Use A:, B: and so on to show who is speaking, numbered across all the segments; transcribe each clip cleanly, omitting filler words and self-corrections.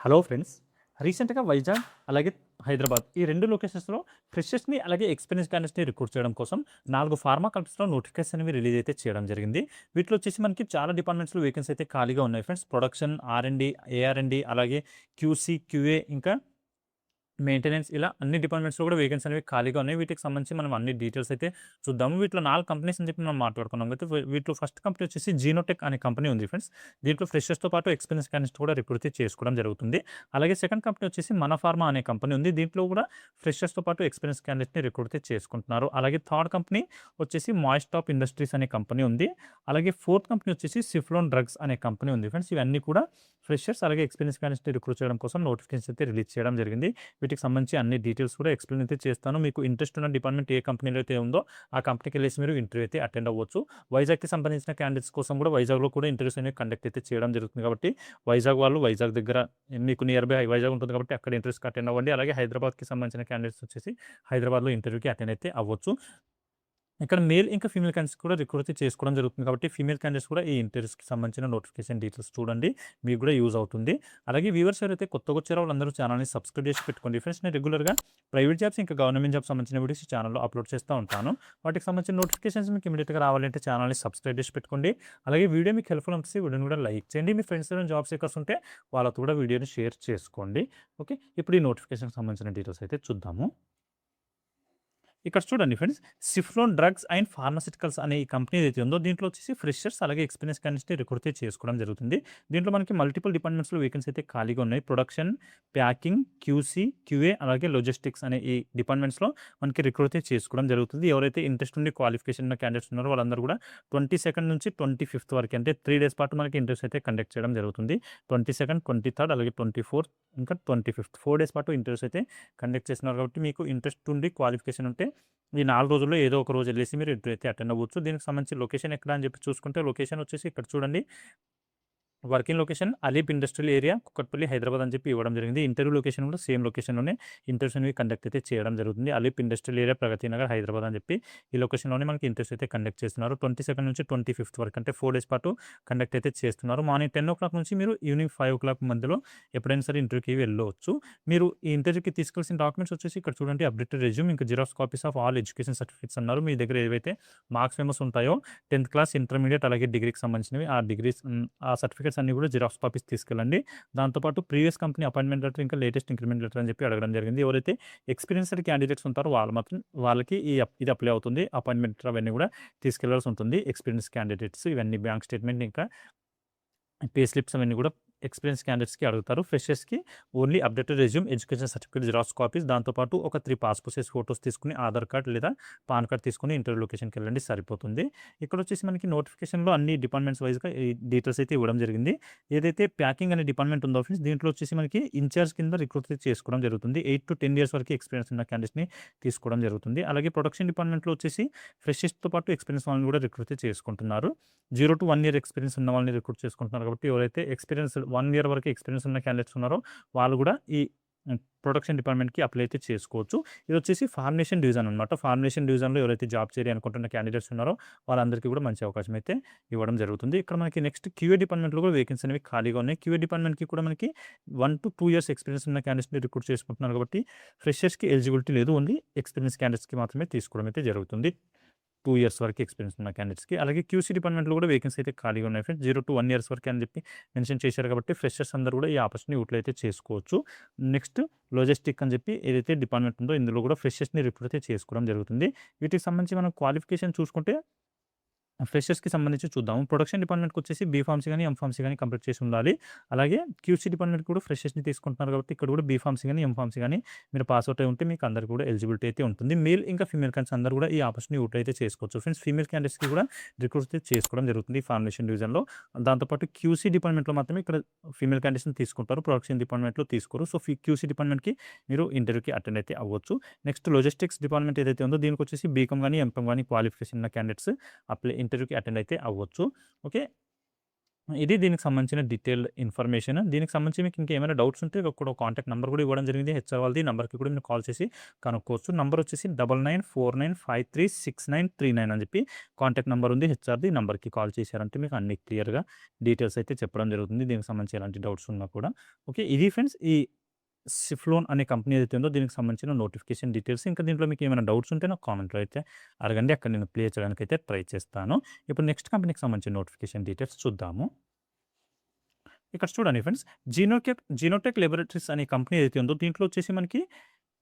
A: Hello friends. రీసెంట్‌గా వైజాగ్ అలాగే హైదరాబాద్ ఈ 2 లొకేషన్స్‌లో ఫ్రెషర్స్‌ని అలాగే ఎక్స్‌పీరియన్స్ క్యాండిడేట్స్‌ని రిక్రూట్ చేయడం కోసం 4 ఫార్మా కంపెనీస్‌లో నోటిఫికేషన్ అనేవి రిలీజ్ అయితే చేయడం జరిగింది. వీటిలో వచ్చేసి మనకి చాలా డిపార్ట్మెంట్స్‌లో వేకెన్సీ అయితే ఖాళీగా ఉన్నాయి ఫ్రెండ్స్. ప్రొడక్షన్, ఆర్&డి, ఏఆర్&డి అలాగే క్యూసీ, క్యూఏ ఇంకా మెయింటెనెన్స్ ఇలా అన్ని డిపార్ట్మెంట్స్‌లో కూడా వేకెన్సీ అనేవి ఖాళీగా ఉన్నాయి. వీటికి సంబంధించి మనం అన్ని డీటెయిల్స్ అయితే చూద్దాము. వీటిలో 4 కంపెనీస్ అని చెప్పి మనం మాట్లాడుకున్నాం. అయితే వీటిలో ఫస్ట్ కంపెనీ వచ్చేసి జీనోటెక్ అనే కంపెనీ ఉంది ఫ్రెండ్స్. దీంట్లో ఫ్రెషర్స్‌తో పాటు ఎక్స్‌పీరియన్స్ క్యాండిడేట్స్ కూడా రిక్రూట్ చేసుకోవడం జరుగుతుంది. అలాగే సెకండ్ కంపెనీ వచ్చేసి మన ఫార్మా అనే కంపెనీ ఉంది. దీంట్లో కూడా ఫ్రెషర్స్‌తో పాటు ఎక్స్‌పీరియన్స్ క్యాండిడేట్స్‌ని రిక్రూట్ చేసుకుంటున్నారు. అలాగే థర్డ్ కంపెనీ వచ్చేసి మాయిస్టాప్ ఇండస్ట్రీస్ అనే కంపెనీ ఉంది. అలాగే ఫోర్త్ కంపెనీ వచ్చేసి సిఫ్లోన్ డ్రగ్స్ అనే కంపెనీ ఉంది ఫ్రెండ్స్. ఇవన్నీ కూడా ఫ్రెషర్స్ అలాగే ఎక్స్‌పీరియన్స్ క్యాండిడేట్స్‌ని రిక్రూట్ చేయడం కోసం నోటిఫికేషన్స్ అయితే రిలీజ్ చేయడం జరిగింది. వీటికి సంబంధించి అన్ని డీటెయిల్స్ కూడా ఎక్స్‌ప్లెయిన్ అయితే చేస్తాను. మీకు ఇంట్రెస్ట్ ఉన్న డిపార్ట్మెంట్ ఏ కంపెనీలో అయితే ఉందో ఆ కంపెనీకెళ్ళేసి మీరు ఇంటర్వ్యూ అయితే అటెండ్ అవ్వచ్చు. వైజాగ్‌కి సంబంధించిన క్యాండిడేట్స్ కోసం కూడా వైజాగ్‌లో కూడా ఇంటర్వ్యూస్ అనేవి కండక్ట్ అయితే చేయడం జరుగుతుంది కాబట్టి వైజాగ్ వాళ్ళు వైజాగ్ దగ్గర మీకు నియర్ బై వైజాగ్ ఉంటుంది కాబట్టి అక్కడ ఇంటర్వ్యూస్‌కి అటెండ్ అవ్వండి. అలాగే హైదరాబాద్‌కి సంబంధించిన క్యాండిడేట్స్ వచ్చేసి హైదరాబాద్‌లో ఇంటర్వ్యూకి అటెండ్ అయితే అవ్వచ్చు. ఇక్కడ మేల్ ఇంకా ఫీమేల్ క్యాండిడేట్స్ కూడా రిక్రూట్ అయితే చేసుకోవడం జరుగుతుంది కాబట్టి ఫీమేల్ క్యాండిడేట్స్ కూడా ఈ ఇంటర్వ్యూస్‌కి సంబంధించిన నోటిఫికేషన్ డీటెయిల్స్ చూడండి. మీకు కూడా యూజ్ అవుతుంది. అలాగే వ్యూవర్స్ ఎవరైతే కొత్తగా వచ్చారో వాళ్ళందరూ ఛానల్‌ని సబ్స్క్రైబ్ చేసి పెట్టుకోండి ఫ్రెండ్స్. నేను రెగ్యులర్‌గా ప్రైవేట్ జాబ్స్ ఇంకా గవర్నమెంట్ జాబ్స్ సంబంధించిన వీడియోస్ ఈ ఛానల్‌లో అప్లోడ్ చేస్తూ ఉంటాను. వాటికి సంబంధించిన నోటిఫికేషన్స్ మీకు ఇమ్మీడియేట్‌గా రావాలంటే ఛానల్‌ని సబ్స్క్రైబ్ చేసి పెట్టుకోండి. అలాగే వీడియో మీకు హెల్ప్‌ఫుల్ అనిపిస్తే వీడియోని కూడా లైక్ చేయండి. మీ ఫ్రెండ్స్ ఎవరైనా జాబ్ సీకర్స్ ఉంటే వాళ్ళతో కూడా వీడియోని షేర్ చేసుకోండి. ఓకే. ఇప్పుడు ఈ నోటిఫికేషన్‌కి సంబంధించిన డీటెయిల్స్ అయితే చూద్దాము. ఇక్కడ చూడండి ఫ్రెండ్స్. సిఫ్లోన్ డ్రగ్స్ అండ్ ఫార్మాస్యూటికల్స్ అనే ఈ కంపెనీ ఏదైతే ఉందో దీంట్లో వచ్చేసి ఫ్రెషర్స్ అలాగే ఎక్స్‌పీరియన్స్ క్యాండిడేట్స్‌ని రిక్రూట్ చేసుకోవడం జరుగుతుంది. దీంట్లో మనకి మల్టిపుల్ డిపార్ట్మెంట్స్‌లో వేకెన్సీ అయితే ఖాళీగా ఉన్నాయి. ప్రొడక్షన్, ప్యాకింగ్, క్యూసీ, క్యూఏ అలాగే లాజిస్టిక్స్ అనే ఈ డిపార్ట్మెంట్స్‌లో మనకి రిక్రూట్ అయితే చేసుకోవడం జరుగుతుంది. ఎవరైతే ఇంట్రెస్ట్ ఉండి క్వాలిఫికేషన్ ఉన్న క్యాండిడేట్స్ ఉన్నారో వాళ్ళందరూ కూడా 22 నుంచి 25 వరకు అంటే 3 డేస్ పాటు మనకి ఇంటర్వ్యూస్ అయితే కండక్ట్ చేయడం జరుగుతుంది. 22, 23 అలాగే 24 ఇంకా 25 4 డేస్ పాటు ఇంటర్వ్యూస్ అయితే కండక్ట్ చేస్తున్నారు కాబట్టి మీకు ఇంట్రెస్ట్ ఉండి క్వాలిఫికేషన్ ఉంటే ఈ 4 రోజుల్లో ఏదో ఒక రోజు ఎళ్ళేసి మీరు ఇంటర్వ్యూ అయితే అటెండ్ అవ్వచ్చు. దీనికి సంబంధించి లొకేషన్ ఎక్కడ అని చెప్పి చూసుకుంటే లొకేషన్ వచ్చేసి ఇక్కడ చూడండి. Working location అలీప్ industrial area, Kukatpally, Hyderabad అని చెప్పి ఇవ్వడం జరిగింది. ఇంటర్వ్యూ లొకేషన్ కూడా సేమ్ లొకేషన్‌లోనే ఇంటర్వ్యూస్ అనేవి కండక్ట్ అయితే చేయడం జరుగుతుంది. అలీప్ ఇండస్ట్రియల్ ఏరియా, ప్రగతి నగర్, హైదరాబాద్ అని చెప్పి ఈ లొకేషన్‌లోనే మనకి ఇంటర్వ్యూస్ అయితే కండక్ట్ చేస్తున్నారు. 22 నుంచి 25 వరకు అంటే 4 డేస్ పాటు కండక్ట్ అయితే చేస్తున్నారు. మార్నింగ్ 10:00 నుంచి మీరు ఈవినింగ్ 5:00 మధ్యలో ఎప్పుడైనా సరే ఇంటర్వ్యూకి వెళ్ళవచ్చు. మీరు ఈ ఇంటర్వ్యూకి తీసుకెళ్ళాల్సిన డాక్యుమెంట్స్ వచ్చేసి ఇక్కడ చూడండి. అప్డేటెడ్ రెజ్యూమ్, ఇంకా xerox copies of all education certificates అన్నారు. మీ దగ్గర ఏవైతే మార్క్స్ మెమోస్ ఉంటాయో 10th క్లాస్, ఇంటర్మీడియేట్ అలాగే డిగ్రీకి సంబంధించినవి ఆ డిగ్రీస్ ఆ సర్టిఫికేట్స్ అన్నీ కూడా జిరాక్స్ కాపీస్ తీసుకెళ్ళండి. దాంతో పాటు ప్రీవియస్ కంపెనీ అపాయింట్మెంట్ లెటర్ ఇంకా లేటెస్ట్ ఇంక్రిమెంట్ లెటర్ అని చెప్పి అడగడం జరిగింది. ఎవరైతే ఎక్స్‌పీరియన్స్‌డ్ క్యాండిడేట్స్ ఉంటారో వాళ్ళు మాత్రం వాళ్ళకి ఇది అప్లై అవుతుంది. అపాయింట్మెంట్ లెటర్ అవన్నీ కూడా తీసుకెళ్లాల్సి ఉంటుంది. ఎక్స్‌పీరియన్స్ క్యాండిడేట్స్ ఇవన్నీ బ్యాంక్ స్టేట్మెంట్ ఇంకా పే స్లిప్స్ అవన్నీ కూడా ఎక్స్‌పీరియన్స్ క్యాండిడేట్స్‌కి అడుగుతారు. ఫ్రెషర్స్‌కి only updated resume, education certificate xerox copies దాంతో పాటు ఒక 3 పాస్‌పోర్ట్ సైజ్ ఫోటోస్ తీసుకొని ఆధార్ కార్డ్ లేదా పాన్ కార్డ్ తీసుకొని ఇంటర్వ్యూ లొకేషన్‌కి వెళ్ళండి సరిపోతుంది. ఇక్కడొచ్చేసి మనకి నోటిఫికేషన్‌లో అన్ని డిపార్ట్మెంట్స్ వైస్‌గా ఈ డీటెయిల్స్ అయితే ఇవ్వడం జరిగింది. ఏదైతే ప్యాకింగ్ అనే డిపార్ట్మెంట్ ఉందో ఫ్రెండ్స్ దీంట్లో వచ్చేసి మనకి ఇన్‌చార్జ్ కింద రిక్రూట్ చేసుకోవడం జరుగుతుంది. 8-10 ఇయర్స్ వరకు ఎక్స్‌పీరియన్స్ ఉన్న క్యాండిడేట్స్‌ని తీసుకోవడం జరుగుతుంది. అలాగే ప్రొడక్షన్ డిపార్ట్మెంట్‌లో వచ్చేసి ఫ్రెషర్స్‌తో పాటు ఎక్స్‌పీరియన్స్ వాళ్ళని కూడా రిక్రూట్ చేసుకుంటున్నారు. 0-1 ఇయర్ ఎక్స్‌పీరియన్స్ ఉన్న వాళ్ళని రిక్రూట్ చేసుకుంటున్నారు కాబట్టి ఎవరైతే 1 ఇయర్ వరకు ఎక్స్‌పీరియన్స్ ఉన్న క్యాండిడేట్స్ ఉన్నారో వాళ్ళు కూడా ఈ ప్రొడక్షన్ డిపార్ట్మెంట్‌కి అప్లై అయితే చేసుకోవచ్చు. ఇదొచ్చేసి ఫార్మేషన్ డివిజన్ అనమాట. ఫార్మేషన్ డివిజన్‌లో ఎవరైతే జాబ్ చేయాలి అనుకుంటున్న క్యాండిడేట్స్ ఉన్నారో వాళ్ళందరికీ కూడా మంచి అవకాశం అయితే ఇవ్వడం జరుగుతుంది. ఇక్కడ మనకి నెక్స్ట్ క్యూఏ డిపార్ట్మెంట్‌లో కూడా వేకెన్సీ అనేవి ఖాళీగా ఉన్నాయి. క్యూఏ డిపార్ట్మెంట్‌కి కూడా మనకి 1-2 ఇయర్స్ ఎక్స్‌పీరియన్స్ ఉన్న క్యాండిడేట్స్‌ని రిక్రూట్ చేసుకుంటున్నారు కాబట్టి ఫ్రెషర్స్‌కి ఎలిజిబిలిటీ లేదు. ఓన్లీ ఎక్స్‌పీరియన్స్ క్యాండిడేట్స్‌కి మాత్రమే తీసుకోవడం అయితే జరుగుతుంది. 2 ఇయర్స్ వరకు ఎక్స్‌పీరియన్స్ ఉన్న క్యాండిడేట్స్‌కి. అలాగే క్యూసీ డిపార్ట్మెంట్‌లో కూడా వేకెన్సీ అయితే ఖాళీగా ఉన్నాయి ఫ్రెండ్స్. 0-1 ఇయర్స్ వరకే అని చెప్పి మెన్షన్ చేశారు కాబట్టి ఫ్రెషర్స్ అందరూ కూడా ఈ ఆపర్చునిటీ యూటిలైజ్ అయితే చేసుకోవచ్చు. నెక్స్ట్ లాజిస్టిక్ అని చెప్పి ఏదైతే డిపార్ట్మెంట్ ఉందో ఇందులో కూడా ఫ్రెషర్స్‌ని రిక్రూట్ అయితే చేసుకోవడం జరుగుతుంది. వీటికి సంబంధించి మనం క్వాలిఫికేషన్ చూసుకుంటే ఫ్రెషర్స్‌కి సంబంధించి చూద్దాము. ప్రొడక్షన్ డిపార్ట్మెంట్‌కొచ్చేసి బీఫార్మసీ గాని, ఎంఫార్మసీ గాని కంప్లీట్ చేసి ఉండాలి. అలాగే క్యూసీ డిపార్ట్మెంట్‌కి కూడా ఫ్రెషర్స్‌ని తీసుకుంటున్నారు కాబట్టి ఇక్కడ కూడా బీఫార్మసీ గాని, ఎంఫార్మసీ గాని మీరు పాస్ అవుట్ అయి ఉంటే మీకు అందరికి కూడా ఎలిజిబిలిటీ అయితే ఉంటుంది. మేల్ ఇంకా ఫీమేల్ క్యాండిడేట్స్ అందరూ కూడా ఈ ఆపర్చునిటీ యూటిలైజ్ అయితే చేసుకోవచ్చు. ఫ్రెండ్స్ ఫీమేల్ క్యాండిడేట్స్‌కి కూడా రిక్రూట్ అయితే చేసుకోవడం జరుగుతుంది ఈ ఫార్మేషన్ డివిజన్‌లో. దాంతో పాటు క్యూసీ డిపార్ట్మెంట్‌లో మాత్రమే ఇక్కడ ఫీమేల్ క్యాండిడేట్స్‌ని తీసుకుంటారు. ప్రొడక్షన్ డిపార్ట్మెంట్‌లో తీసుకోరు. సో, క్యూసీ డిపార్ట్మెంట్‌కి మీరు ఇంటర్వ్యూకి అటెండ్ అయితే అవ్వచ్చు. నెక్స్ట్ లాజిస్టిక్స్ డిపార్ట్మెంట్ ఏదైతే ఉందో దీనికొచ్చేసి బీకామ్ గాని, ఎంకామ్ గాని క్వాలిఫికేషన్ ఉన్న క్యాండిడేట్స్ ఇంటర్వ్యూకి అటెండ్ అయితే అవ్వచ్చు. ఓకే. ఇది దీనికి సంబంధించిన డీటెయిల్డ్ ఇన్ఫర్మేషన్. దీనికి సంబంధించి మీకు ఇంకేమైనా డౌట్స్ ఉంటే ఇక్కడ కాంటాక్ట్ నంబర్ కూడా ఇవ్వడం జరిగింది. హెచ్ఆర్ వాళ్ళది. నంబర్‌కి కూడా మీరు కాల్ చేసి కనుక్కోవచ్చు. నంబర్ వచ్చేసి 9949536939 అని చెప్పి కాంటాక్ట్ నంబర్ ఉంది హెచ్ఆర్‌ది. నంబర్‌కి కాల్ చేశారంటే మీకు అన్ని క్లియర్‌గా డీటెయిల్స్ అయితే చెప్పడం జరుగుతుంది. దీనికి సంబంధించి ఎలాంటి డౌట్స్ ఉన్నా కూడా. ఓకే. ఇది ఫ్రెండ్స్ ఈ సిఫ్లోన్ అనే కంపెనీ ఏదైతే ఉందో దీనికి సంబంధించిన నోటిఫికేషన్ డీటెయిల్స్. ఇంకా దీంట్లో మీకు ఏమైనా డౌట్స్ ఉంటే నాకు కామెంట్‌లో అయితే అడగండి. అక్కడ నేను క్లియర్ చేయడానికైతే ట్రై చేస్తాను. ఇప్పుడు నెక్స్ట్ కంపెనీకి సంబంధించిన నోటిఫికేషన్ డీటెయిల్స్ చూద్దాము. ఇక్కడ చూడండి ఫ్రెండ్స్, జీనోటెక్ లాబొరేటరీస్ అనే కంపెనీ ఏదైతే ఉందో దీంట్లో వచ్చేసి మనకి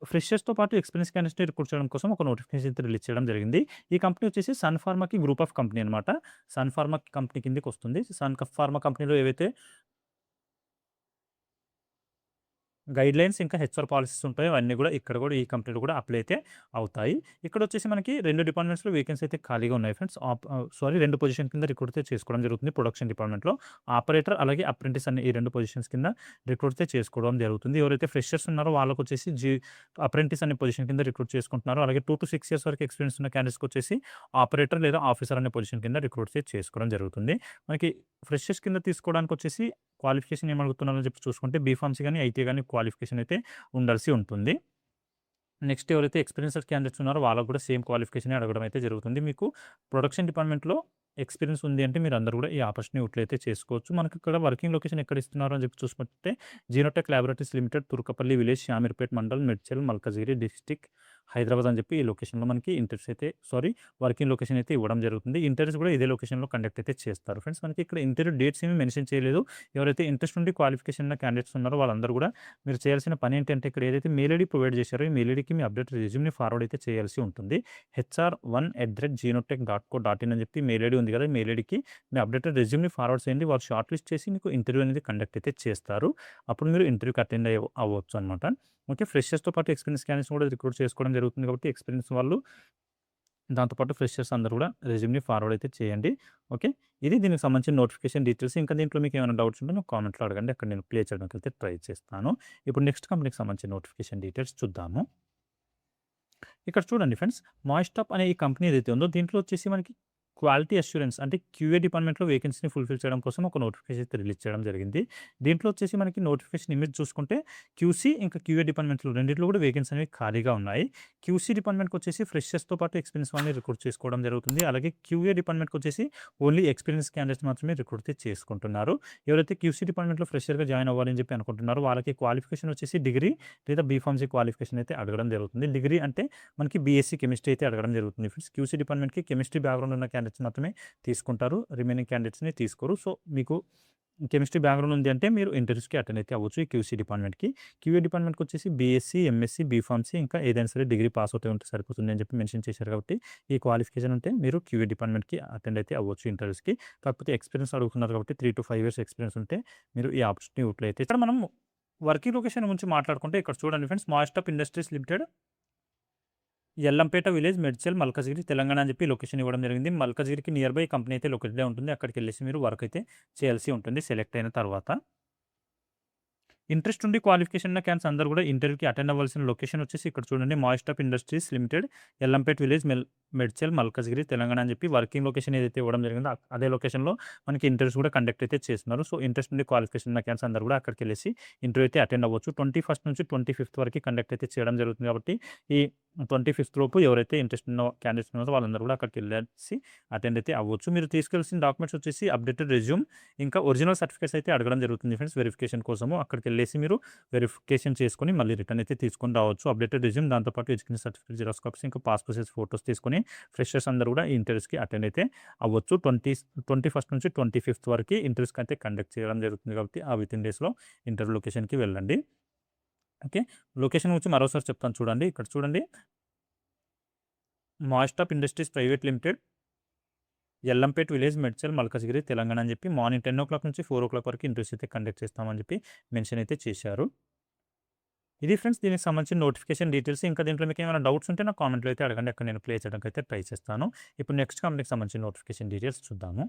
A: ఫ్రెషర్స్‌తో పాటు ఎక్స్‌పీరియన్స్ క్యాండిడేట్స్‌ని రిక్రూట్ చేయడం కోసం ఒక నోటిఫికేషన్ అయితే రిలీజ్ చేయడం జరిగింది. ఈ కంపెనీ వచ్చేసి సన్ ఫార్మాకి గ్రూప్ ఆఫ్ కంపెనీ అనమాట. సన్ ఫార్మా కంపెనీ కిందకొస్తుంది. సన్ ఫార్మా కంపెనీలో ఏవైతే గైడ్‌లైన్స్ ఇంకా హెచ్ఆర్ పాలిసీస్ ఉంటాయి. అవన్నీ కూడా ఇక్కడ కూడా ఈ కంపెనీలో కూడా అప్లై అయితే అవుతాయి. ఇక్కడొచ్చేసి మనకి 2 డిపార్ట్మెంట్స్‌లో వేకెన్సీ అయితే ఖాళీగా ఉన్నాయి ఫ్రెండ్స్. 2 పొజిషన్ కింద రిక్రూట్ అయితే చేసుకోవడం జరుగుతుంది. ప్రొడక్షన్ డిపార్ట్మెంట్‌లో ఆపరేటర్ అలాగే అప్రెంటిస్ అనే ఈ 2 పొజిషన్స్ కింద రిక్రూట్ అయితే చేసుకోవడం జరుగుతుంది. ఎవరైతే ఫ్రెషర్స్ ఉన్నారో వాళ్ళకొచ్చేసి అప్రెంటిస్ అనే పొజిషన్ కింద రిక్రూట్ చేసుకుంటున్నారు. అలాగే 2-6 ఇయర్స్ వరకు ఎక్స్‌పీరియన్స్ ఉన్న క్యాండిడేట్స్‌కి వచ్చేసి ఆపరేటర్ లేదా ఆఫీసర్ అనే పొజిషన్ కింద రిక్రూట్ అయితే చేసుకోవడం జరుగుతుంది. మనకి ఫ్రెషర్స్ కింద తీసుకోవడానికొచ్చేసి క్వాలిఫికేషన్ ఏమి అడుగుతున్నారని చెప్పి చూసుకుంటే బీఫార్మసీ గాని, ఐటీ గాని క్వాలిఫికేషన్ అయితే ఉండాల్సి ఉంటుంది. నెక్స్ట్ ఎవరైతే ఎక్స్‌పీరియన్స్డ్ క్యాండిడేట్స్ ఉన్నారో వాళ్ళకి కూడా సేమ్ క్వాలిఫికేషనే అడగడం అయితే జరుగుతుంది. మీకు ప్రొడక్షన్ డిపార్ట్మెంట్‌లో ఎక్స్‌పీరియన్స్ ఉంది అంటే మీరందరూ కూడా ఈ ఆపర్చునిటీ యూటిలైజ్ అయితే చేసుకోవచ్చు. మనకి ఇక్కడ వర్కింగ్ లొకేషన్ ఎక్కడ ఇస్తున్నారు అని చెప్పి చూసుకుంటే Genotech Laboratories Limited, Turkapally village, Shamirpet mandal, Medchal, Malkajgiri district, Hyderabad అని చెప్పి ఈ లొకేషన్‌లో మనకి వర్కింగ్ లొకేషన్ అయితే ఇవ్వడం జరుగుతుంది. ఇంటర్వ్యూస్ కూడా ఇదే లొకేషన్‌లో కండక్ట్ అయితే చేస్తారు ఫ్రెండ్స్. మనకి ఇక్కడ ఇంటర్వ్యూ డేట్స్ ఏమి మెన్షన్ చేయలేదు. ఎవరైతే ఇంట్రెస్ట్ ఉండి క్వాలిఫికేషన్ ఉన్న క్యాండిడేట్స్ ఉన్నారో వాళ్ళందరూ కూడా మీరు చేయాల్సిన పని ఏంటంటే ఇక్కడ ఏదైతే మెయిల్ ఐడీ ప్రొవైడ్ చేశారో ఈ మెయిల్ ఐడీకి మీ అప్డేట్ రెజ్యూమ్‌ని ఫార్వర్డ్ అయితే చేయాల్సి ఉంటుంది. hr1@genotech.co.in అని చెప్పి మెయిల్ ఐడీ ఉంది కదా! ఈ మెయిల్ ఐడీకి మీ అప్డేటెడ్ రెజ్యూమ్‌ని ఫార్వర్డ్ చేయండి. వాళ్ళు షార్ట్ లిస్ట్ చేసి మీకు ఇంటర్వ్యూ అనేది కండక్ట్ అయితే చేస్తారు. అప్పుడు మీరు ఇంటర్వ్యూకి అటెండ్ అవ్వచ్చు అనమాట. ఓకే. ఫ్రెషర్స్‌తో పాటు ఎక్స్‌పీరియన్స్ క్యాండిడేట్స్‌ని కూడా రిక్రూట్ చేసుకోవడం జరుగుతుంది కాబట్టి ఎక్స్‌పీరియన్స్ వాళ్ళు దాంతో పాటు ఫ్రెషర్స్ అందరూ కూడా రెజ్యూమ్‌ని ఫార్వర్డ్ అయితే చేయండి. ఓకే. ఇది దీనికి సంబంధించిన నోటిఫికేషన్ డీటెయిల్స్. ఇంకా దీంట్లో మీకు ఏమైనా డౌట్స్ ఉంటే నాకు కామెంట్‌లో అడగండి. అక్కడ నేను క్లియర్ చేయడానికైతే ట్రై చేస్తాను. ఇప్పుడు నెక్స్ట్ కంపెనీకి సంబంధించిన నోటిఫికేషన్ డీటెయిల్స్ చూద్దాము. ఇక్కడ చూడండి ఫ్రెండ్స్, మాయిస్టాప్ అనే ఈ కంపెనీ ఏదైతే ఉందో దీంట్లో వచ్చేసి మనకి క్వాలిటీ అష్యూరెన్స్ అంటే క్యూఏ డిపార్ట్మెంట్‌లో వేకెన్సీని ఫుల్‌ఫిల్ చేయడం కోసం ఒక నోటిఫికేషన్ అయితే రిలీజ్ చేయడం జరిగింది. దీంట్లో వచ్చేసి మనకి నోటిఫికేషన్ ఇమేజ్ చూసుకుంటే క్యూసీ ఇంకా క్యూఏ డిపార్ట్మెంట్‌లో రెండిట్లో కూడా వేకెన్సీ అనేవి ఖాళీగా ఉన్నాయి. క్యూసీ డిపార్ట్మెంట్‌కి వచ్చేసి ఫ్రెషర్స్‌తో పాటు ఎక్స్‌పీరియన్స్ వాళ్ళని రిక్రూట్ చేసుకోవడం జరుగుతుంది. అలాగే క్యూఏ డిపార్ట్మెంట్‌కి వచ్చేసి ఓన్లీ ఎక్స్‌పీరియన్స్ క్యాండిడేట్స్ మాత్రమే రిక్రూట్ చేసుకుంటున్నారు. ఎవరైతే క్యూసీ డిపార్ట్మెంట్‌లో ఫ్రెషర్‌గా జాయిన్ అవ్వాలని చెప్పి అనుకుంటున్నారో వాళ్ళకి క్వాలిఫికేషన్ వచ్చేసి డిగ్రీ లేదా బీఫార్మసీ క్వాలిఫికేషన్ అయితే అడగడం జరుగుతుంది. డిగ్రీ అంటే మనకి బీఎస్సీ కెమిస్ట్రీ అయితే అడగడం జరుగుతుంది ఫ్రెండ్స్. క్యూసీ డిపార్ట్మెంట్‌కి కెమిస్ట్రీ బ్యాక్‌గ్రౌండ్ ఉన్న క్యాండిడేట్స్ మాత్రమే తీసుకుంటారు. రిమైనింగ్ క్యాండిడేట్స్‌ని తీసుకోరు. సో, మీకు కెమిస్ట్రీ బ్యాక్‌గ్రౌండ్ ఉంది అంటే మీరు ఇంటర్వ్యూస్‌కి అటెండ్ అయితే అవ్వచ్చు ఈ క్యూసీ డిపార్ట్మెంట్‌కి. క్యూఏ డిపార్ట్మెంట్‌కి వచ్చేసి బీఎస్సీ, ఎంఎస్సీ, బీఫార్మసీ ఇంకా ఏదైనా సరే డిగ్రీ పాస్ అవుట్ ఉంటే సరిపోతుంది అని చెప్పి మెన్షన్ చేశారు కాబట్టి ఈ క్వాలిఫికేషన్ ఉంటే మీరు క్యూఏ డిపార్ట్మెంట్‌కి అటెండ్ అయితే అవ్వచ్చు ఇంటర్వ్యూస్‌కి. కాకపోతే ఎక్స్‌పీరియన్స్ అడుగుతున్నారు కాబట్టి 3-5 ఇయర్స్ ఎక్స్‌పీరియన్స్ ఉంటే మీరు ఈ ఆపర్చునిటీ యూటిలైజ్ అయితే ఇక్కడ మనం వర్కింగ్ లొకేషన్ గురించి మాట్లాడుకుంటే ఇక్కడ చూడండి friends, Moistop Industries Limited, Ellampet village, Medchal, Malkajgiri, Telangana అని చెప్పి లొకేషన్ ఇవ్వడం జరిగింది. మల్కాజ్గిరికి నియర్ బై కంపెనీ అయితే లొకేటెడ్ ఉంటుంది. అక్కడికెళ్ళేసి మీరు వర్క్ అయితే చేయాల్సి ఉంటుంది సెలెక్ట్ అయిన తర్వాత. ఇంట్రెస్ట్ ఉండి క్వాలిఫికేషన్ ఉన్న క్యాండిడేట్స్ అందరూ కూడా ఇంటర్వ్యూకి అటెండ్ అవ్వాల్సిన లొకేషన్ వచ్చేసి ఇక్కడ చూడండి, Moistop Industries Limited, Ellampet village, Medchal, Malkajgiri, Telangana అని చెప్పి వర్కింగ్ లొకేషన్ ఏదైతే ఇవ్వడం జరిగిందో అదే లొకేషన్‌లో మనకి ఇంటర్వ్యూస్ కూడా కండక్ట్ అయితే చేస్తున్నారు. సో, ఇంట్రెస్ట్ ఉండి క్వాలిఫికేషన్ ఉన్న క్యాండిడేట్స్ అందరూ కూడా అక్కడికెళ్ళేసి ఇంటర్వ్యూ అయితే అటెండ్ అవ్వచ్చు. 21 నుంచి 25 వరకు కండక్ట్ అయితే చేయడం జరుగుతుంది కాబట్టి ఈ 25 లోపు ఎవరైతే ఇంట్రెస్ట్ ఉన్న క్యాండిడేట్స్ ఉన్నారో వాళ్ళందరూ కూడా అక్కడికెళ్ళేసి అటెండ్ అయితే అవ్వచ్చు. మీరు తీసుకెళ్ళాల్సిన డాక్యుమెంట్స్ వచ్చేసి అప్డేటెడ్ రెజ్యూమ్ ఇంకా ఒరిజినల్ సర్టిఫికేట్స్ అయితే అడగడం జరుగుతుంది ఫ్రెండ్స్ వెరిఫికేషన్ కోసము. అక్కడికెళ్ళేసి మీరు వెరిఫికేషన్ చేసుకొని మళ్ళీ రిటర్న్ అయితే తీసుకొని రావచ్చు. అప్డేటెడ్ రెజ్యూమ్ దాంతోపాటు ఎడ్యుకేషన్ సర్టిఫికేట్ జిరాక్స్ కాపీస్ ఇంకా పాస్‌పోర్ట్ సైజ్ ఫోటోస్ తీసుకొని ఫ్రెషర్స్ అందరూ కూడా ఈ ఇంటర్వ్యూస్‌కి అటెండ్ అయితే అవ్వచ్చు. 21 నుంచి 25 వరకు ఇంటర్వ్యూస్‌కి అయితే కండక్ట్ చేయడం జరుగుతుంది కాబట్టి ఆ వితిన్ డేస్‌లో ఇంటర్వ్యూ లొకేషన్‌కి వెళ్ళండి. ఓకే. లొకేషన్ గురించి మరోసారి చెప్తాను చూడండి. ఇక్కడ చూడండి, Moistop Industries Private Limited, Ellampet village, Medchal, Malkajgiri, Telangana అని చెప్పి మార్నింగ్ 10:00 నుంచి 4:00 వరకు ఇంటర్వ్యూస్ అయితే కండక్ట్ చేస్తామని చెప్పి మెన్షన్ అయితే చేశారు. ఇది ఫ్రెండ్స్ దీనికి సంబంధించిన నోటిఫికేషన్ డీటెయిల్స్. ఇంకా దీంట్లో మీకు ఏమైనా డౌట్స్ ఉంటే నాకు కామెంట్‌లో అయితే అడగండి. అక్కడ నేను క్లియర్ చేయడానికి అయితే ట్రై చేస్తాను. ఇప్పుడు నెక్స్ట్ కంపెనీకి సంబంధించిన నోటిఫికేషన్ డీటెయిల్స్ చూద్దాము.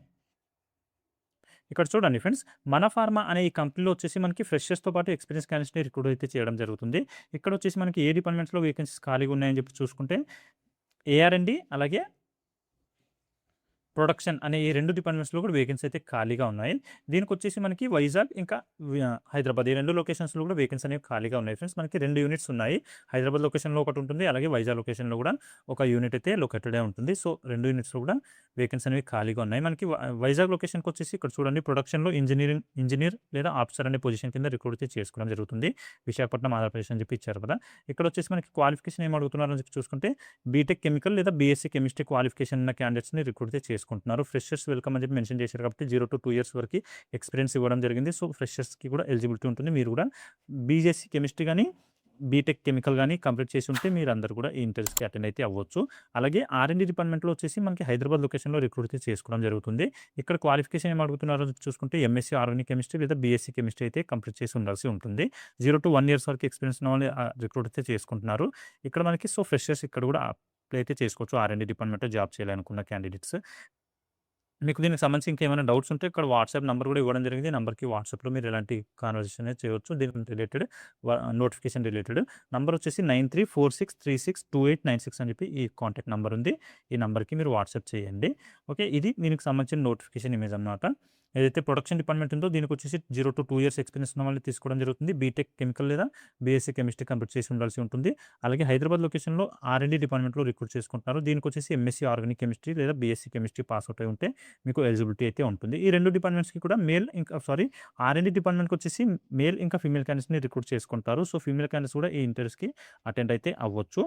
A: ఇక్కడ చూడండి ఫ్రెండ్స్, మన ఫార్మా అనే ఈ కంపెనీలో వచ్చేసి మనకి ఫ్రెషర్స్‌తో పాటు ఎక్స్‌పీరియన్స్ క్యాండిడేట్స్‌ని రిక్రూట్ అయితే చేయడం జరుగుతుంది. ఇక్కడ వచ్చేసి మనకి ఏ డిపార్ట్మెంట్స్‌లో వేకెన్సీస్ ఖాళీగా ఉన్నాయని చెప్పి చూసుకుంటే ఏఆర్&డి అలాగే ప్రొడక్షన్ అనే ఈ 2 డిపార్ట్మెంట్స్‌లో కూడా వేకెన్సీ అయితే ఖాళీగా ఉన్నాయి. దీనికొచ్చేసి మనకి వైజాగ్ ఇంకా హైదరాబాద్ ఈ 2 లొకేషన్స్‌లో కూడా వేకెన్సీ అనేవి ఖాళీగా ఉన్నాయి ఫ్రెండ్స్. మనకి 2 యూనిట్స్ ఉన్నాయి. హైదరాబాద్ లొకేషన్‌లో ఒకటుంటుంది. అలాగే వైజాగ్ లొకేషన్‌లో కూడా ఒక యూనిట్ అయితే లొకేటెడే ఉంటుంది. సో, 2 యూనిట్స్‌లో కూడా వేకెన్సీ అనేవి ఖాళీగా ఉన్నాయి. మనకి వైజాగ్ లొకేషన్‌కొచ్చేసి ఇక్కడ చూడండి ప్రొడక్షన్‌లో ఇంజినీర్ లేదా ఆఫీసర్ అనే పొజిషన్ కింద రిక్రూట్ అయితే చేసుకోవడం జరుగుతుంది. విశాఖపట్నం, ఆంధ్రప్రదేశ్ అని చెప్పి ఇచ్చారు కదా! ఇక్కడొచ్చేసి మనకి క్వాలిఫికేషన్ ఏం అడుగుతున్నారని చెప్పి చూసుకుంటే బీటెక్ కెమికల్ లేదా బీఎస్సీ కెమిస్ట్రీ క్వాలిఫికేషన్ ఉన్న క్యాండిడేట్స్‌ని రిక్రూట్ అయితే చేసుకుంటున్నారు. ఫ్రెషర్స్ వెల్కమ్ అని చెప్పి మెన్షన్ చేశారు కాబట్టి 0-2 ఇయర్స్ వరకు ఎక్స్‌పీరియన్స్ ఇవ్వడం జరిగింది. సో, ఫ్రెషర్స్‌కి కూడా ఎలిజిబిలిటీ ఉంటుంది. మీరు కూడా బీఎస్సీ కెమిస్ట్రీ గాని, బీటెక్ కెమికల్ గాని కంప్లీట్ చేసి ఉంటే మీరందరూ కూడా ఈ ఇంటర్వ్యూస్‌కి అటెండ్ అయితే అవ్వచ్చు. అలాగే ఆర్&డి డిపార్ట్మెంట్‌లో వచ్చేసి మనకి హైదరాబాద్ లొకేషన్‌లో రిక్రూట్ అయితే చేసుకోవడం జరుగుతుంది. ఇక్కడ క్వాలిఫికేషన్ ఏం అడుగుతున్నారో చూసుకుంటే ఎంఎస్సీ ఆర్గానిక్ కెమిస్ట్రీ లేదా బీఎస్సీ కెమిస్ట్రీ అయితే కంప్లీట్ చేసి ఉండాల్సి ఉంటుంది. 0-1 ఇయర్స్ వరకు ఎక్స్‌పీరియన్స్ ఉన్న వాళ్ళని రిక్రూట్ అయితే చేసుకుంటున్నారు. ఇక్కడ మనకి సో, ఫ్రెషర్స్ ఇక్కడ కూడా అప్లై అయితే చేసుకోవచ్చు. ఆర్&డి డిపార్ట్మెంట్‌లో జాబ్ చేయాలనుకున్న క్యాండిడేట్స్. మీకు దీనికి సంబంధించి ఇంకేమైనా డౌట్స్ ఉంటే ఇక్కడ వాట్సాప్ నంబర్ కూడా ఇవ్వడం జరిగింది. నంబర్‌కి వాట్సాప్‌లో మీరు ఎలాంటి కాన్వర్జేషన్ అనేది చేయవచ్చు. దీనికి రిలేటెడ్ నోటిఫికేషన్ రిలేటెడ్ నంబర్ వచ్చేసి 9346362896 అని చెప్పి ఈ కాంటాక్ట్ నంబర్ ఉంది. ఈ నంబర్‌కి మీరు వాట్సాప్ చేయండి. ఓకే. ఇది దీనికి సంబంధించిన నోటిఫికేషన్ ఇమేజ్ అన్నమాట. ఏదైతే ప్రొడక్షన్ డిపార్ట్మెంట్ ఉందో దీనికొచ్చేసి 0-2 ఇయర్స్ ఎక్స్‌పీరియన్స్ ఉన్న వాళ్ళని తీసుకోవడం జరుగుతుంది. బీటెక్ కెమికల్ లేదా బీఎస్సీ కెమిస్ట్రీ కంప్లీట్ చేసి ఉండాల్సి ఉంటుంది. అలాగే హైదరాబాద్ లొకేషన్‌లో ఆర్&డి డిపార్ట్మెంట్‌లో రిక్రూట్ చేసుకుంటున్నారు. దీనికొచ్చేసి ఎంఎస్సీ ఆర్గానిక్ కెమిస్ట్రీ లేదా బీఎస్సీ కెమిస్ట్రీ పాస్ అవుట్ అయి ఉంటే మీకు ఎలిజిబిలిటీ అయితే ఉంటుంది. ఈ 2 డిపార్ట్మెంట్స్‌కి కూడా ఆర్&డి డిపార్ట్మెంట్‌కొచ్చేసి మేల్ ఇంకా ఫీమేల్ క్యాండిడేట్స్‌ని రిక్రూట్ చేసుకుంటారు. సో, ఫీమేల్ క్యాండిడేట్స్ కూడా ఈ ఇంటర్వ్యూస్‌కి అటెండ్ అయితే అవ్వచ్చు.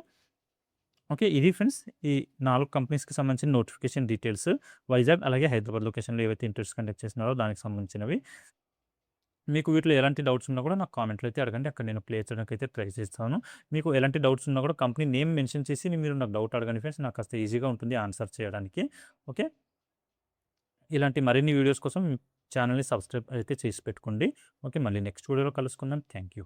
A: ఓకే. ఇది ఫ్రెండ్స్ ఈ 4 కంపెనీస్‌కి సంబంధించిన నోటిఫికేషన్ డీటెయిల్స్. వైజాగ్ అలాగే హైదరాబాద్ లొకేషన్‌లో ఏవైతే ఇంటర్వ్యూస్ కండక్ట్ చేస్తున్నారో దానికి సంబంధించినవి. మీకు వీటిలో ఎలాంటి డౌట్స్ ఉన్నా కూడా నాకు కామెంట్‌లో అయితే అడగండి. అక్కడ నేను ప్లే చేయడానికి అయితే ట్రై చేస్తాను. మీకు ఎలాంటి డౌట్స్ ఉన్నా కూడా కంపెనీ నేమ్ మెన్షన్ చేసి మీరు నాకు డౌట్ అడగండి ఫ్రెండ్స్. నాకు కాస్త ఈజీగా ఉంటుంది ఆన్సర్ చేయడానికి. ఓకే. ఇలాంటి మరిన్ని వీడియోస్ కోసం ఛానెల్‌ని సబ్స్క్రైబ్ అయితే చేసి పెట్టుకోండి. ఓకే. మళ్ళీ నెక్స్ట్ వీడియోలో కలుసుకుందాం. Thank you.